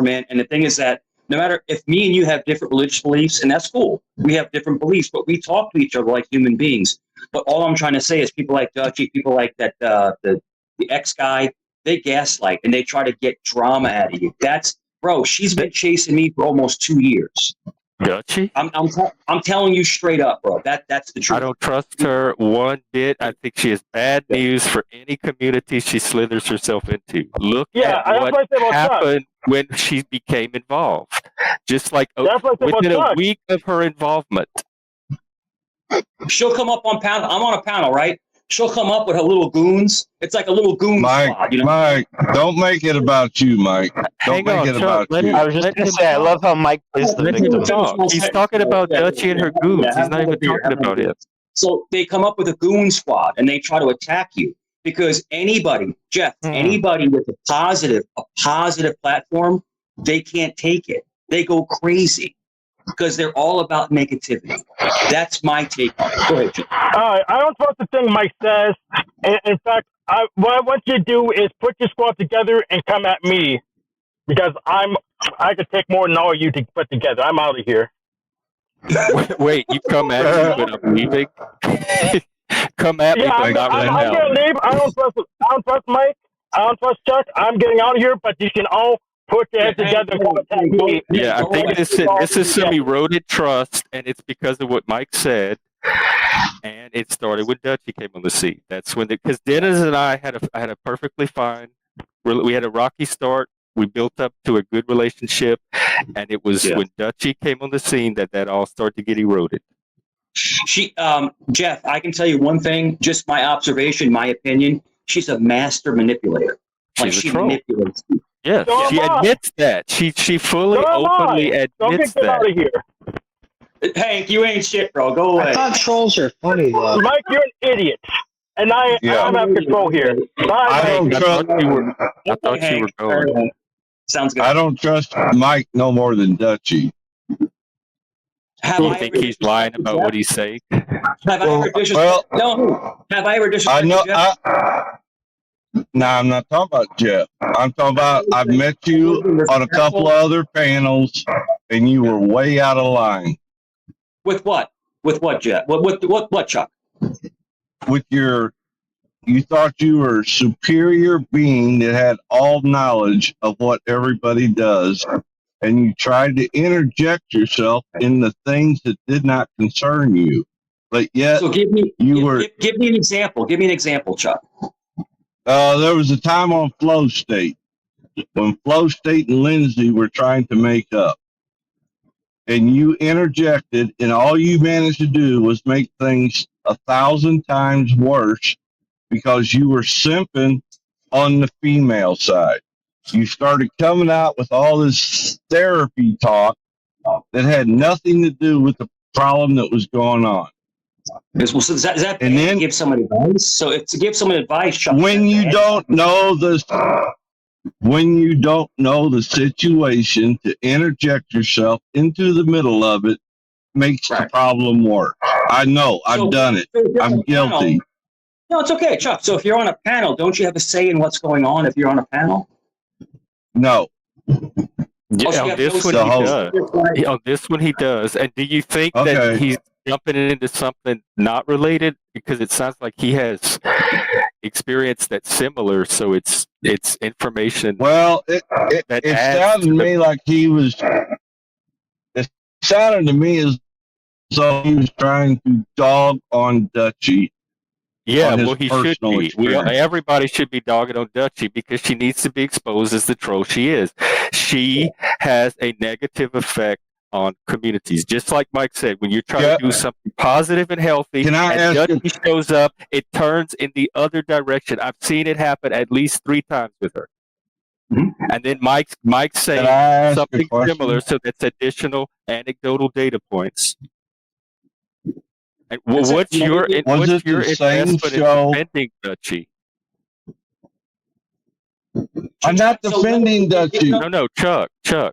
man. And the thing is that no matter if me and you have different religious beliefs, and that's cool, we have different beliefs, but we talk to each other like human beings. But all I'm trying to say is people like Dutchy, people like that, the ex guy, they gaslight and they try to get drama out of you. That's, bro, she's been chasing me for almost 2 years. Dutchy? I'm telling you straight up, bro. That's the truth. I don't trust her one bit. I think she is bad news for any community she slithers herself into. Look at what happened when she became involved. Just like within a week of her involvement. She'll come up on panel. I'm on a panel, right? She'll come up with her little goons. It's like a little goon squad, you know? Mike, don't make it about you, Mike. Don't make it about you. I was just going to say, I love how Mike plays the victim. He's talking about Dutchy and her goons. He's not even talking about it. So they come up with a goon squad and they try to attack you because anybody, Jeff, anybody with a positive platform, they can't take it. They go crazy because they're all about negativity. That's my take on it. Go ahead, Jeff. I don't trust the thing Mike says. In fact, what I want you to do is put your squad together and come at me because I could take more than all of you to put together. I'm out of here. Wait, you come at me, but I'm leaving? Come at me, but I'm going to leave. I don't trust Mike. I don't trust Chuck. I'm getting out of here, but you can all put your heads together and come attack me. Yeah, I think this is some eroded trust, and it's because of what Mike said. And it started when Dutchy came on the scene. That's when, because Dennis and I had a perfectly fine. We had a rocky start. We built up to a good relationship, and it was when Dutchy came on the scene that all started to get eroded. Jeff, I can tell you one thing, just my observation, my opinion. She's a master manipulator. She manipulates people. Yes, she admits that. She fully, openly admits that. Out of here. Hank, you ain't shit, bro. Go away. I thought trolls are funny, though. Mike, you're an idiot. And I don't have control here. I thought you were going. Sounds good. I don't trust Mike no more than Dutchy. You think he's lying about what he's saying? Have I ever disrespected I know. Jeff? No, I'm not talking about Jeff. I'm talking about I've met you on a couple of other panels, and you were way out of line. With what? With what, Jeff? What, Chuck? With you thought you were a superior being that had all knowledge of what everybody does, and you tried to interject yourself in the things that did not concern you. But yet, so give me an example. Give me an example, Chuck. There was a time on Flow State when Flow State and Lindsay were trying to make up. And you interjected, and all you managed to do was make things 1,000 times worse because you were simping on the female side. You started coming out with all this therapy talk that had nothing to do with the problem that was going on. Does that and then give someone advice? So if to give someone advice, Chuck, when you don't know the situation, to interject yourself into the middle of it makes the problem worse. I know. I've done it. I'm guilty. No, it's okay, Chuck. So if you're on a panel, don't you have a say in what's going on if you're on a panel? No. Yeah, this one he does. This one he does. And do you think that he's jumping into something not related? Because it sounds like he has experience that's similar, so it's information. Well, it sounded to me like he was. It sounded to me as though he was trying to dog on Dutchy. Yeah, well, he should be. Everybody should be dogging on Dutchy because she needs to be exposed as the troll she is. She has a negative effect on communities. Just like Mike said, when you're trying to do something positive and healthy, and Dutchy shows up, it turns in the other direction. I've seen it happen at least 3 times with her. Mm-hmm. And then Mike's saying something similar, so that's additional anecdotal data points. And what's your investment in defending Dutchy? I'm not defending Dutchy. No, Chuck.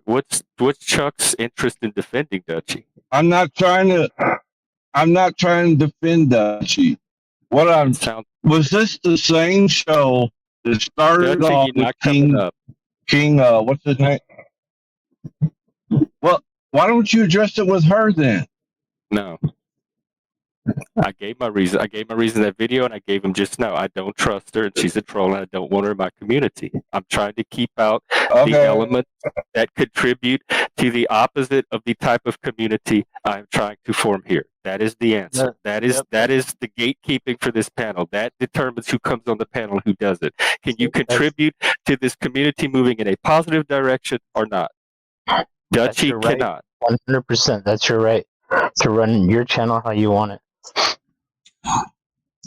What's Chuck's interest in defending Dutchy? I'm not trying to defend Dutchy. Was this the same show that started off with King? What's his name? Why don't you address it with her then? No. I gave my reason. I gave my reason in that video, and I gave him just now. I don't trust her, and she's a troll, and I don't want her in my community. I'm trying to keep out the elements that contribute to the opposite of the type of community I'm trying to form here. That is the answer. That is the gatekeeping for this panel. That determines who comes on the panel and who doesn't. Can you contribute to this community moving in a positive direction or not? Dutchy cannot. 100%. That's your right to run your channel how you want it.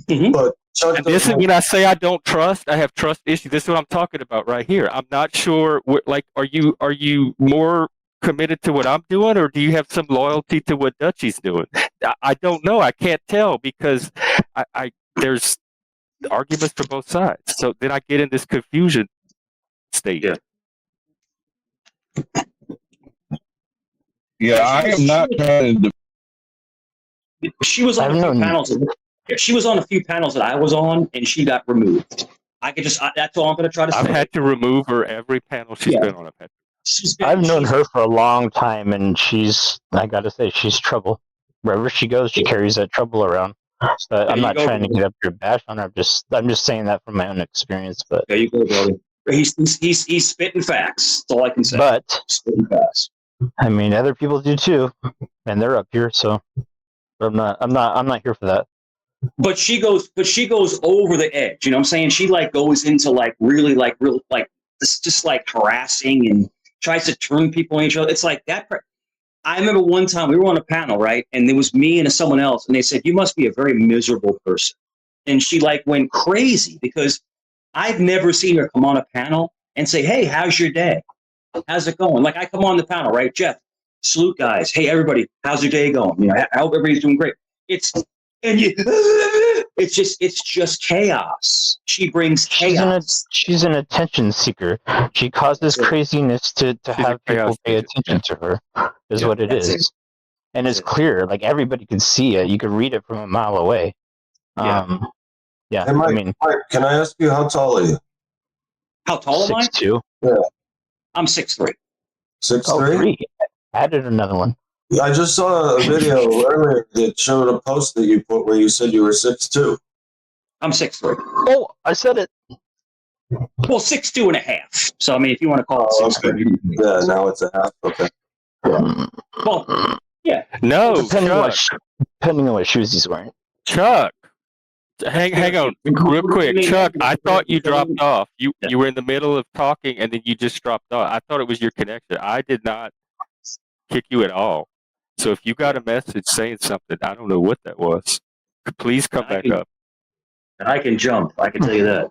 Mm-hmm. But And this is when I say I don't trust. I have trust issues. This is what I'm talking about right here. I'm not sure. Like, are you more committed to what I'm doing, or do you have some loyalty to what Dutchy's doing? I don't know. I can't tell because there's arguments for both sides. So then I get in this confusion state. Yeah, I am not trying to. She was on a few panels. She was on a few panels that I was on, and she got removed. That's all I'm going to try to say. I've had to remove her every panel she's been on. I've known her for a long time, and I got to say, she's trouble. Wherever she goes, she carries that trouble around. But I'm not trying to get up your bash on her. I'm just saying that from my own experience. But there you go, brother. He's spitting facts. That's all I can say. But spitting facts. I mean, other people do too, and they're up here. So I'm not here for that. But she goes over the edge. You know what I'm saying? She goes into really just harassing and tries to turn people on each other. It's like that. I remember one time we were on a panel, right? And there was me and someone else, and they said, "You must be a very miserable person." And she went crazy because I've never seen her come on a panel and say, "Hey, how's your day? How's it going?" Like I come on the panel, right? Jeff, salute guys. Hey, everybody, how's your day going? You know, I hope everybody's doing great. It's just chaos. She brings chaos. She's an attention seeker. She causes craziness to have people pay attention to her. Is what it is. And it's clear. Like everybody can see it. You can read it from a mile away. Hey, Mike, can I ask you, how tall are you? How tall am I? 6'2". Yeah. I'm 6'3". 6'3"? Added another one. I just saw a video earlier that showed a post that you put where you said you were 6'2". I'm 6'3". Oh, I said it. Well, 6'2" and a half. So I mean, if you want to call it 6'3". Okay. Yeah, now it's a half. Okay. Well, yeah. No, depending on what shoes he's wearing. Chuck. Hang on, real quick, Chuck. I thought you dropped off. You were in the middle of talking, and then you just dropped off. I thought it was your connection. I did not kick you at all. So if you got a message saying something, I don't know what that was. Please come back up. I can jump. I can tell you that.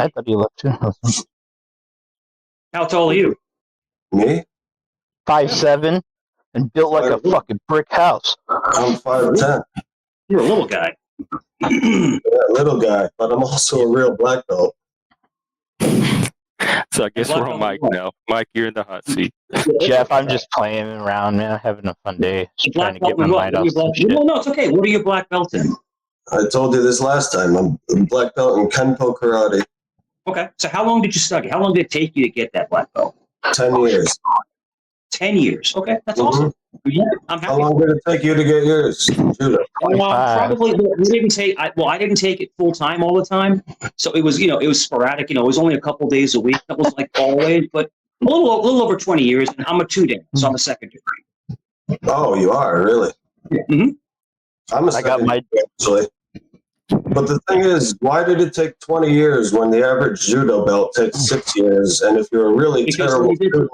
I thought you looked too. How tall are you? Me? 5'7", and built like a fucking brick house. I'm 5'10". You're a little guy. Yeah, little guy, but I'm also a real black belt. So I guess we're on Mike now. Mike, you're in the hot seat. Jeff, I'm just playing around, man. Having a fun day. Just trying to get my mind off some shit. No, it's okay. What are your black belts in? I told you this last time. I'm a black belt in Kenpo Karate. Okay. So how long did you study? How long did it take you to get that black belt? 10 years. 10 years. Okay, that's awesome. Yeah, I'm happy. How long did it take you to get yours? Judo. Probably. We didn't take. I didn't take it full time all the time. So it was, it was sporadic. It was only a couple days a week. That was always, but a little over 20 years. And I'm a 2-day, so I'm a second degree. Oh, you are really? Mm-hmm. I'm a second degree, actually. But the thing is, why did it take 20 years when the average judo belt takes 6 years? And if you're a really terrible student,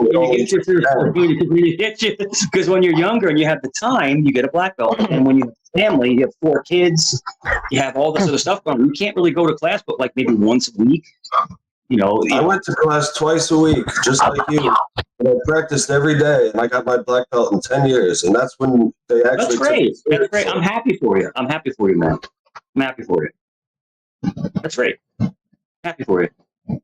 because when you're younger and you have the time, you get a black belt. And when you have a family, you have 4 kids, you have all this other stuff going on. You can't really go to class, but maybe once a week. I went to class twice a week, just like you. And I practiced every day, and I got my black belt in 10 years. And that's when they actually. That's great. That's great. I'm happy for you. I'm happy for you, man. I'm happy for you. That's great. Happy for you. And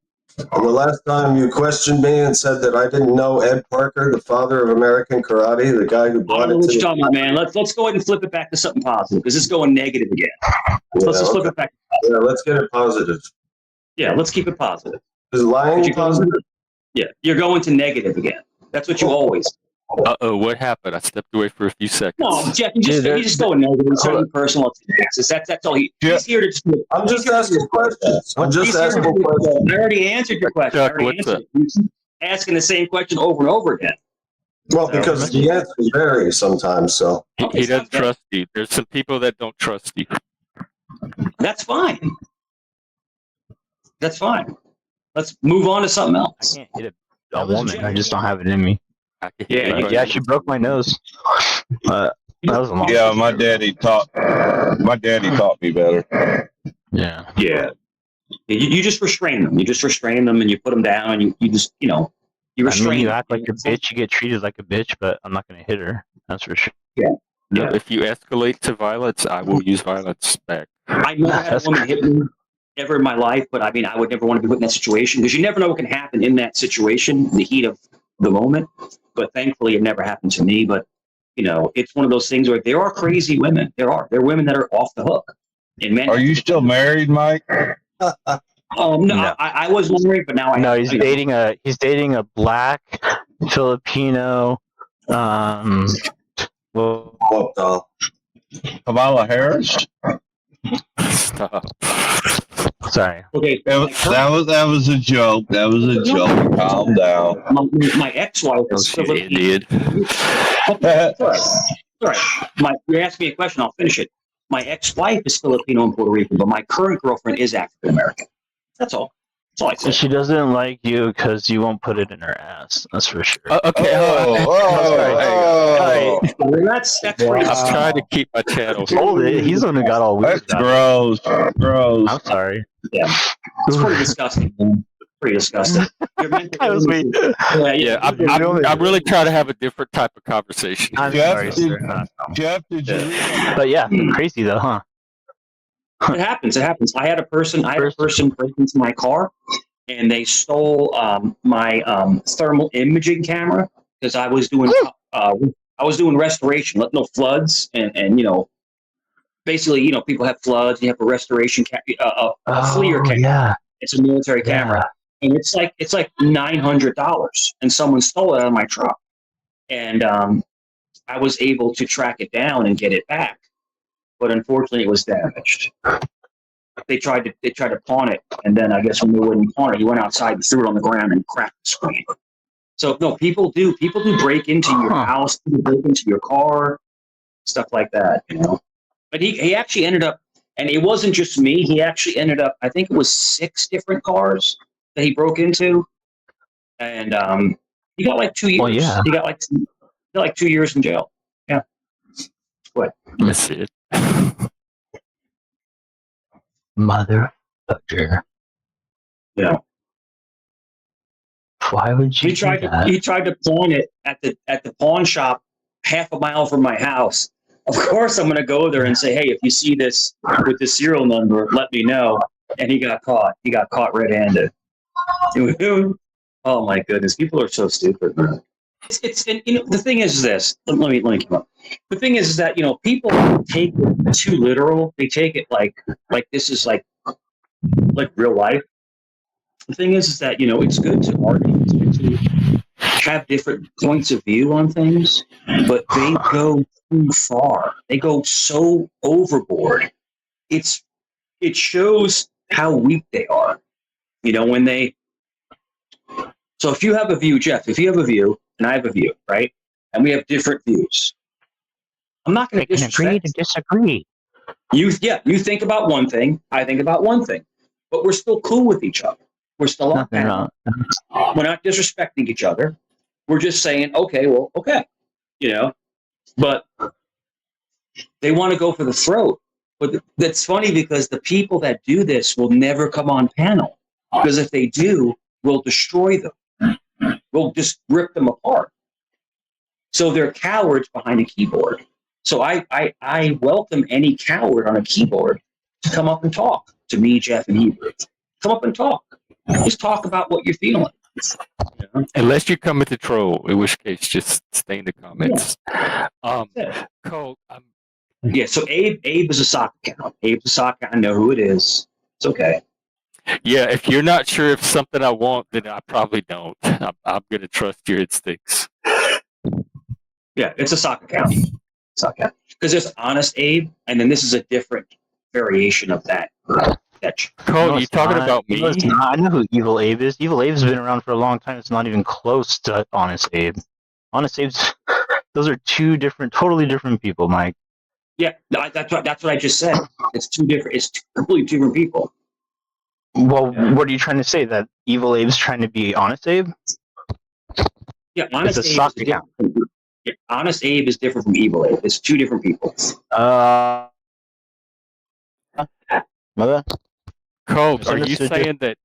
the last time you questioned me and said that I didn't know Ed Parker, the father of American karate, the guy who brought it to about, man. Let's go ahead and flip it back to something positive because it's going negative again. Let's just flip it back. Yeah, let's get it positive. Yeah, let's keep it positive. Is lying positive? Yeah, you're going to negative again. That's what you always. What happened? I stepped away for a few seconds. No, Jeff, he's just going negative. He's trying to be personal. That's all he's here to. I'm just asking questions. I'm just asking questions. I already answered your question. Chuck, what's up? Asking the same question over and over again. Well, because the answers vary sometimes. So he doesn't trust you. There's some people that don't trust you. That's fine. That's fine. Let's move on to something else. I can't hit a woman. I just don't have it in me. Yeah, she broke my nose. That was a long Yeah, my daddy taught me better. Yeah. Yeah. You just restrain them. You just restrain them and you put them down and you just, you restrain you act like a bitch, you get treated like a bitch, but I'm not going to hit her. That's for sure. Yeah. If you escalate to violence, I will use violence back. I never had a woman hit me ever in my life, but I mean, I would never want to be put in that situation because you never know what can happen in that situation, the heat of the moment. But thankfully, it never happened to me. But, it's one of those things where there are crazy women. There are women that are off the hook. And men. Are you still married, Mike? No. I was married, but now I. No, he's dating a black Filipino. Kamala Harris. Stop. Sorry. Okay. That was a joke. That was a joke. Calm down. My ex-wife is Filipino. All right. You asked me a question. I'll finish it. My ex-wife is Filipino and Puerto Rican, but my current girlfriend is African American. That's all. That's all I said. She doesn't like you because you won't put it in her ass. That's for sure. Okay. That's great. I'm trying to keep my channel. Hold it. He's the one who got all weird. That's gross. I'm sorry. Yeah. It's pretty disgusting, man. Pretty disgusting. That was me. Yeah, I'm really trying to have a different type of conversation. I'm sorry, sir. Jeff, did you? But yeah, crazy though, huh? It happens. I had a person break into my car, and they stole my thermal imaging camera because I was doing restoration, no floods, and basically people have floods. You have a restoration a FLIR camera. Yeah. It's a military camera, and it's like $900, and someone stole it out of my truck, and I was able to track it down and get it back. But unfortunately, it was damaged. They tried to pawn it, and then I guess when they wouldn't pawn it, he went outside and threw it on the ground and cracked the screen. So no, people do break into your house, people break into your car, stuff like that. But he actually ended up, and it wasn't just me. He actually ended up, I think it was 6 different cars that he broke into, and he got like 2 years. Oh, yeah. He got like 2 years in jail. Yeah. What? That's it. Motherfucker. Yeah. Why would you? He tried to pawn it at the pawn shop half a mile from my house. Of course, I'm going to go there and say, "Hey, if you see this with the serial number, let me know." And he got caught. He got caught red-handed. Oh my goodness, people are so stupid, man. It's and the thing is this. Let me come up. The thing is that people take it too literal. They take it like this is like real life. The thing is that it's good to argue, it's good to have different points of view on things, but they go too far. They go so overboard. It shows how weak they are. When they. So if you have a view, Jeff, if you have a view and I have a view, right, and we have different views, I'm not going to agree to disagree. You think about one thing, I think about one thing, but we're still cool with each other. We're still on panel. We're not disrespecting each other. We're just saying, okay. But they want to go for the throat. But that's funny because the people that do this will never come on panel because if they do, we'll destroy them. We'll just rip them apart. So they're cowards behind a keyboard. So I welcome any coward on a keyboard to come up and talk to me, Jeff, and Hebrew. Come up and talk. Just talk about what you're feeling. Unless you come with the troll, in which case just stay in the comments. Cole, yeah, so Abe is a sock account. Abe's a sock account. I know who it is. It's okay. Yeah, if you're not sure if something I want, then I probably don't. I'm going to trust your instincts. Yeah, it's a sock account. Because there's Honest Abe, and then this is a different variation of that. Cole, you talking about me? No, it's not. I know who Evil Abe is. Evil Abe's been around for a long time. It's not even close to Honest Abe. Honest Abe's, those are totally different people, Mike. Yeah, that's what I just said. It's completely different people. Well, what are you trying to say? That Evil Abe's trying to be Honest Abe? Yeah, Honest It's a Abe sock is account. Yeah, Honest Abe is different from Evil Abe. It's two different people. Mother? Cole, are you saying that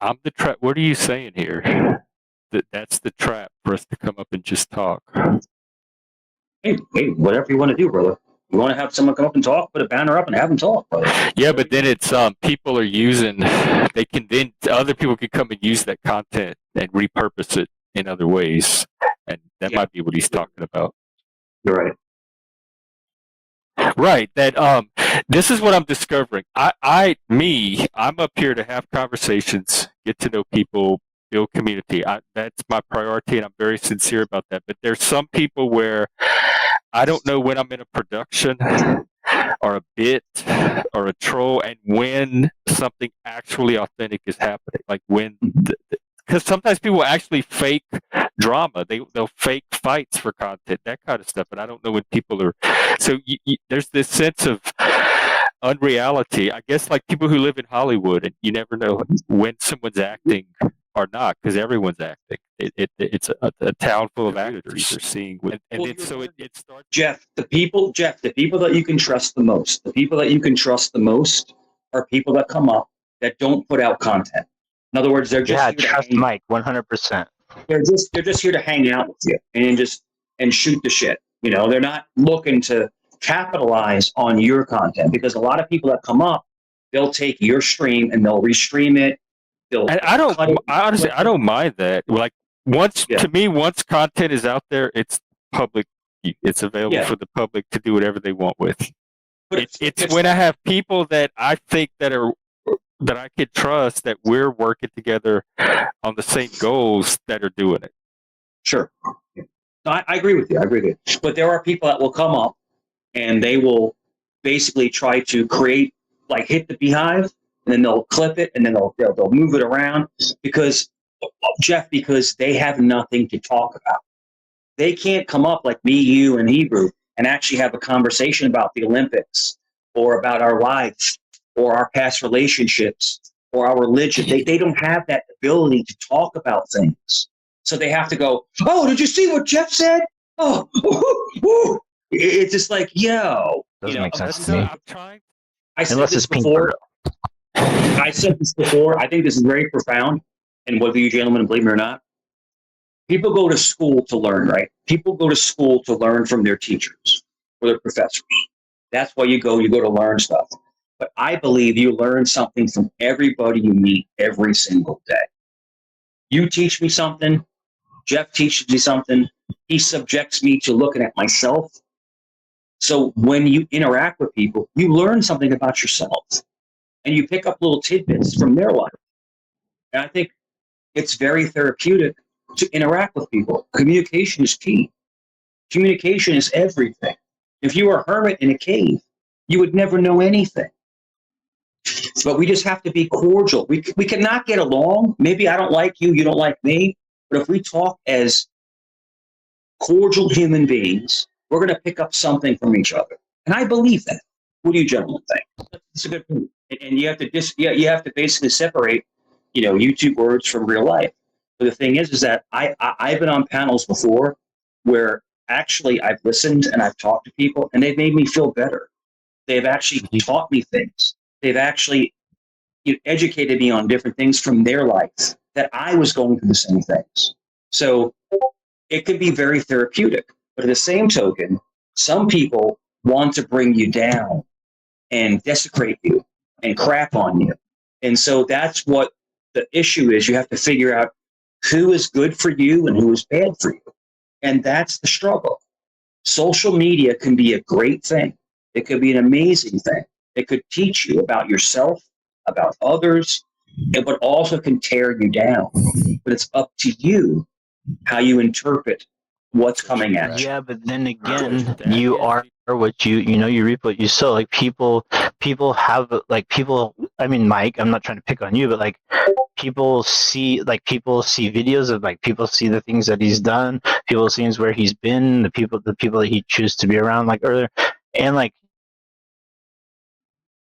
I'm the trap? What are you saying here? That's the trap for us to come up and just talk. Hey, whatever you want to do, brother. You want to have someone come up and talk, put a banner up and have them talk, brother. Yeah, but then it's people are using. They can then other people can come and use that content and repurpose it in other ways, and that might be what he's talking about. You're right. Right. That this is what I'm discovering. I'm up here to have conversations, get to know people, build community. That's my priority, and I'm very sincere about that. But there's some people where I don't know when I'm in a production or a bit or a troll, and when something actually authentic is happening. Like when, because sometimes people actually fake drama. They'll fake fights for content, that kind of stuff. And I don't know when people are. So there's this sense of unreality. I guess like people who live in Hollywood, and you never know when someone's acting or not, because everyone's acting. It's a town full of actors you're seeing, it starts. Jeff, the people that you can trust the most, are people that come up that don't put out content. In other words, they're just trust Mike 100%. They're just here to hang out with you and shoot the shit. You know, they're not looking to capitalize on your content, because a lot of people that come up, they'll take your stream and they'll restream it. And I don't mind that. Like once content is out there, it's public. It's available for the public to do whatever they want with. But it's when I have people that I think that I could trust, that we're working together on the same goals, that are doing it. Sure. No, I agree with you. But there are people that will come up and they will basically try to create, like, hit the beehive, and then they'll clip it, and then they'll move it around because they have nothing to talk about. They can't come up like me, you, and Hebrew and actually have a conversation about the Olympics or about our life or our past relationships or our religion. They don't have that ability to talk about things. So they have to go, oh, did you see what Jeff said? Oh, woo. It's just like, yo. Doesn't make sense to me. I said this before. I think this is very profound. And whether you gentlemen believe me or not, people go to school to learn, right? People go to school to learn from their teachers or their professors. That's why you go to learn stuff. But I believe you learn something from everybody you meet every single day. You teach me something. Jeff teaches me something. He subjects me to looking at myself. So when you interact with people, you learn something about yourself. And you pick up little tidbits from their life. And I think it's very therapeutic to interact with people. Communication is key. Communication is everything. If you were a hermit in a cave, you would never know anything. But we just have to be cordial. We cannot get along. Maybe I don't like you, you don't like me. But if we talk as cordial human beings, we're going to pick up something from each other. And I believe that. What do you gentlemen think? That's a good point. And you have to basically separate, YouTube words from real life. But the thing is that I've been on panels before where actually I've listened and I've talked to people and they've made me feel better. They've actually taught me things. They've actually educated me on different things from their life that I was going through the same things. So it can be very therapeutic. But at the same token, some people want to bring you down and desecrate you and crap on you. And so that's what the issue is. You have to figure out who is good for you and who is bad for you. And that's the struggle. Social media can be a great thing. It could be an amazing thing. It could teach you about yourself, about others, but also can tear you down. But it's up to you how you interpret what's coming at you. Yeah, but then again, you are what you reap what you sow. Like people have people. I mean, Mike, I'm not trying to pick on you, but like people see videos of like people see the things that he's done, people see where he's been, the people that he chooses to be around, like earlier, and like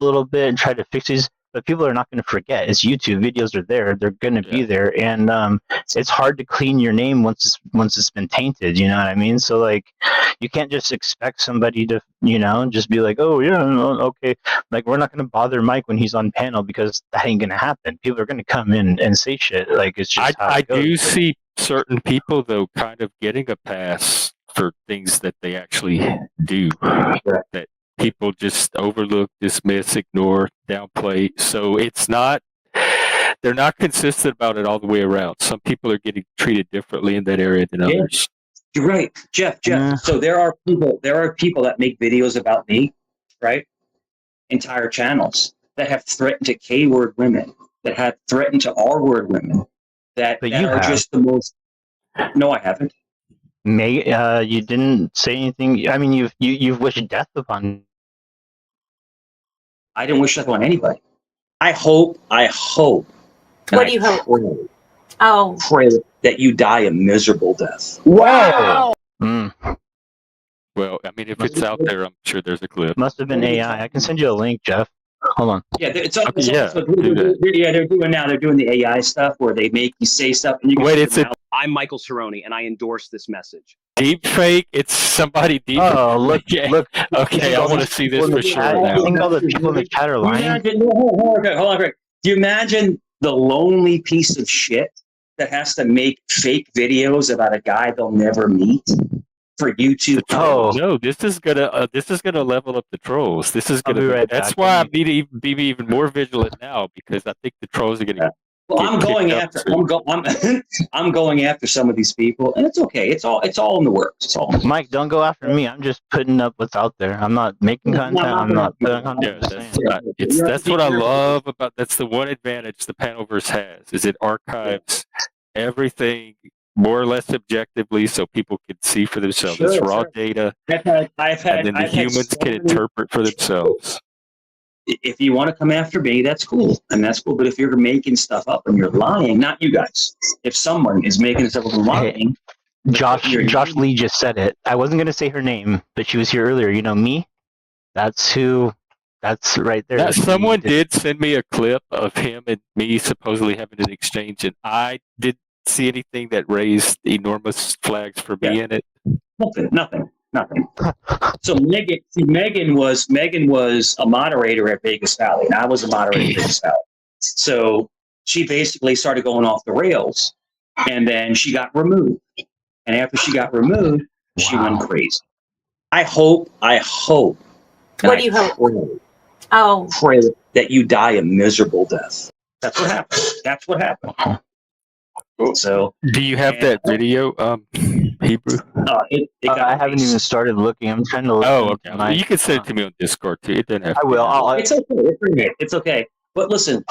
a little bit and try to fix these. But people are not going to forget. It's YouTube videos are there; they're going to be there, and it's hard to clean your name once it's been tainted. You know what I mean? So like, you can't just expect somebody to just be like, oh yeah, okay. Like we're not going to bother Mike when he's on panel because that ain't going to happen. People are going to come in and say shit. Like it's just how it goes. I do see certain people though kind of getting a pass for things that they actually do that people just overlook, dismiss, ignore, downplay. So they're not consistent about it all the way around. Some people are getting treated differently in that area than others. You're right, Jeff. Yeah. So there are people that make videos about me, right? Entire channels that have threatened to K-word women, that have threatened to R-word women, that are just the most. No, I haven't. You didn't say anything. I mean, you've wished death upon. I didn't wish death on anybody. I hope. What do you hope? Pray that you die a miserable death. Wow. Mm. Well, I mean, if it's out there, I'm sure there's a clip. Must have been AI. I can send you a link, Jeff. Hold on. Yeah, they're doing the AI stuff where they make you say stuff. And you can I'm Michael Cerrone, and I endorse this message. Deep fake? It's somebody deep. Oh, look. Okay, I want to see this for sure now. I think all the people in the chat are lying. Hold on, Greg. Do you imagine the lonely piece of shit that has to make fake videos about a guy they'll never meet for YouTube? Oh no, this is gonna level up the trolls. This is gonna. Right that's back. why I'm be even more vigilant now because I think the trolls are gonna. Well, I'm going after some of these people, and it's okay. It's all in the works. It's all. Mike, don't go after me. I'm just putting up what's out there. I'm not making content. I'm not putting content. That's what I love about. That's the one advantage the Panelverse has is it archives everything more or less objectively, so people can see for themselves. It's raw data, and then the humans can interpret for themselves. If you want to come after me, that's cool. But if you're making stuff up and you're lying, not you guys. If someone is making stuff up and lying, Josh Lee just said it. I wasn't going to say her name, but she was here earlier. You know me? That's who. That's right there. Now, someone did send me a clip of him and me supposedly having an exchange, and I didn't see anything that raised enormous flags for me in it. Nothing. So Megan was a moderator at Vegas Valley, and I was a moderator at Vegas Valley. So she basically started going off the rails, and then she got removed. And after she got removed, she went crazy. I hope. What do you hope? Pray that you die a miserable death. That's what happened. So, do you have that video, Hebrew? I haven't even started looking. I'm trying to look. Oh, okay. You can send it to me on Discord too. It doesn't have. I will. It's okay. It's okay. But listen,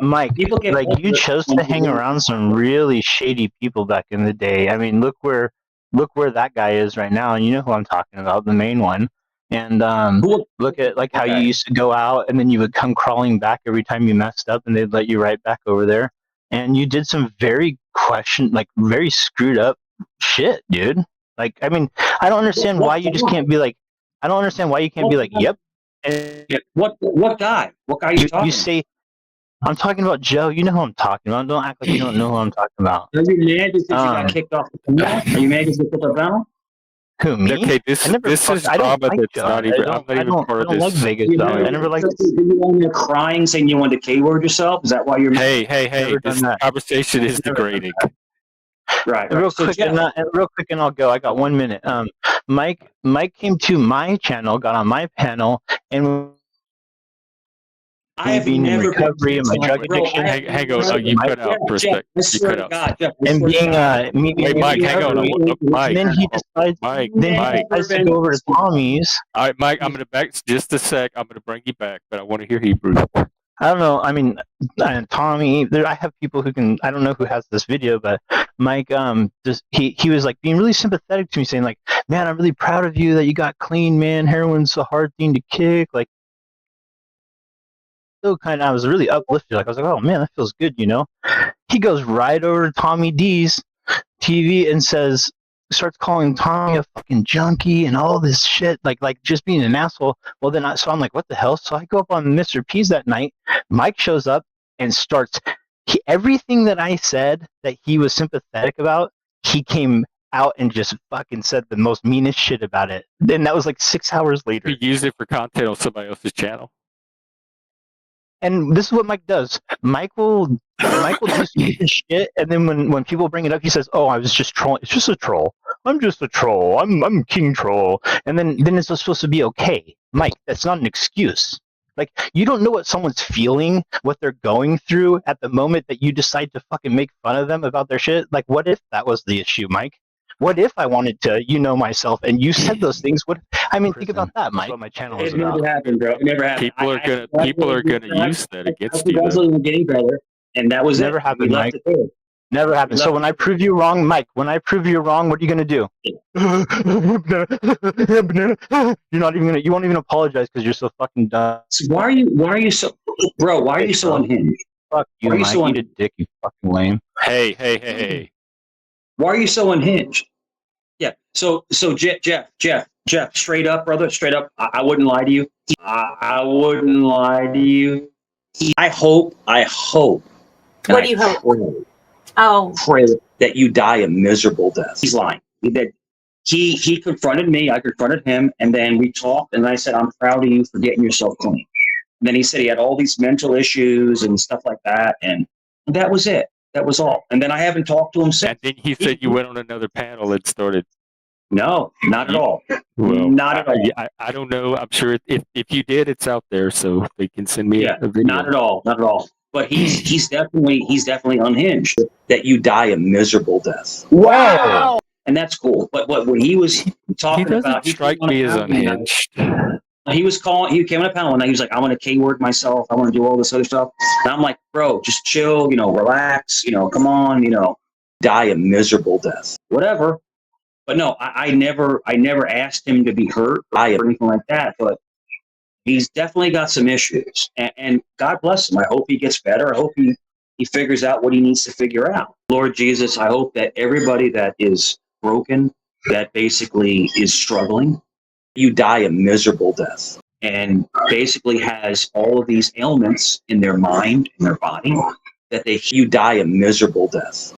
Mike, like you chose to hang around some really shady people back in the day. I mean, look where that guy is right now, and you know who I'm talking about, the main one. And look at like how you used to go out, and then you would come crawling back every time you messed up, and they'd let you right back over there. And you did some very very screwed up shit, dude. Like, I mean, I don't understand why you just can't be like. I don't understand why you can't be like, yep. And what guy? What guy are you talking? You say. I'm talking about Joe. You know who I'm talking about. Don't act like you don't know who I'm talking about. Are you mad because you got kicked off the panel? Are you mad because you got kicked off the panel? Who, me? Okay, this is drama that's not even. I'm not even part of this. I don't like Vegas Valley. I never liked. You on there crying, saying you wanted to K-word yourself? Is that why you're? Hey! This conversation is degrading. Right. Real quick, and I'll go. I got 1 minute. Mike came to my channel, got on my panel, and I have being in never recovery and my drug addiction. Hang on, you cut out for a sec. You cut out. And being Wait, Mike, hang on. Mike. Then he decides. Mike. To go over to Tommy's. All right, Mike. I'm gonna back just a sec. I'm gonna bring you back, but I want to hear Hebrew. I don't know. I mean, Tommy, I have people who can. I don't know who has this video, but Mike, just he was like being really sympathetic to me, saying like, "Man, I'm really proud of you that you got clean, man. Heroin's a hard thing to kick." Like, so kind of, I was really uplifted. Like, I was like, "Oh man, that feels good," you know. He goes right over to Tommy D's TV and starts calling Tommy a fucking junkie and all this shit, like just being an asshole. Well, then so I'm like, what the hell? So I go up on Mr. P's that night. Mike shows up and starts everything that I said that he was sympathetic about. He came out and just fucking said the most meanest shit about it. Then that was like 6 hours later. He used it for content on somebody else's channel. And this is what Mike does. Mike will do some shit, and then when people bring it up, he says, "Oh, I was just trolling. It's just a troll. I'm just a troll. I'm King Troll." And then it's supposed to be okay. Mike, that's not an excuse. Like, you don't know what someone's feeling, what they're going through at the moment that you decide to fucking make fun of them about their shit. Like, what if that was the issue, Mike? What if I wanted to, myself, and you said those things? What? I mean, think about that, Mike. What my channel is about. Never happened, bro. It never happened. People are gonna use that against you. Congratulations on getting better, and that was never happened, Mike. Never happened. So when I prove you wrong, Mike, when I prove you wrong, what are you gonna do? You're not even gonna. You won't even apologize because you're so fucking dumb. So why are you so, bro? Why are you so unhinged? Fuck you, Mike. Eat a dick, you fucking lame. Hey. Why are you so unhinged? Yeah. So Jeff, straight up, brother, straight up. I wouldn't lie to you. I wouldn't lie to you. I hope. What do you hope? Pray that you die a miserable death. He's lying. He confronted me. I confronted him, and then we talked. And I said, "I'm proud of you for getting yourself clean." And then he said he had all these mental issues and stuff like that, and that was it. That was all. And then I haven't talked to him since. And then he said you went on another panel and started. No, not at all. Well, not at all. I don't know. I'm sure if you did, it's out there, so they can send me a video. Not at all. Not at all. But he's definitely unhinged. That you die a miserable death. Wow. And that's cool. But what he was talking about, he strike me as unhinged. He came on a panel and he was like, "I want to K-word myself. I want to do all this other stuff." And I'm like, "Bro, just chill. Relax. Come on. Die a miserable death. Whatever." But no, I never asked him to be hurt or anything like that. But he's definitely got some issues, and God bless him. I hope he gets better. I hope he figures out what he needs to figure out. Lord Jesus, I hope that everybody that is broken, that basically is struggling, you die a miserable death, and basically has all of these ailments in their mind, in their body, that you die a miserable death.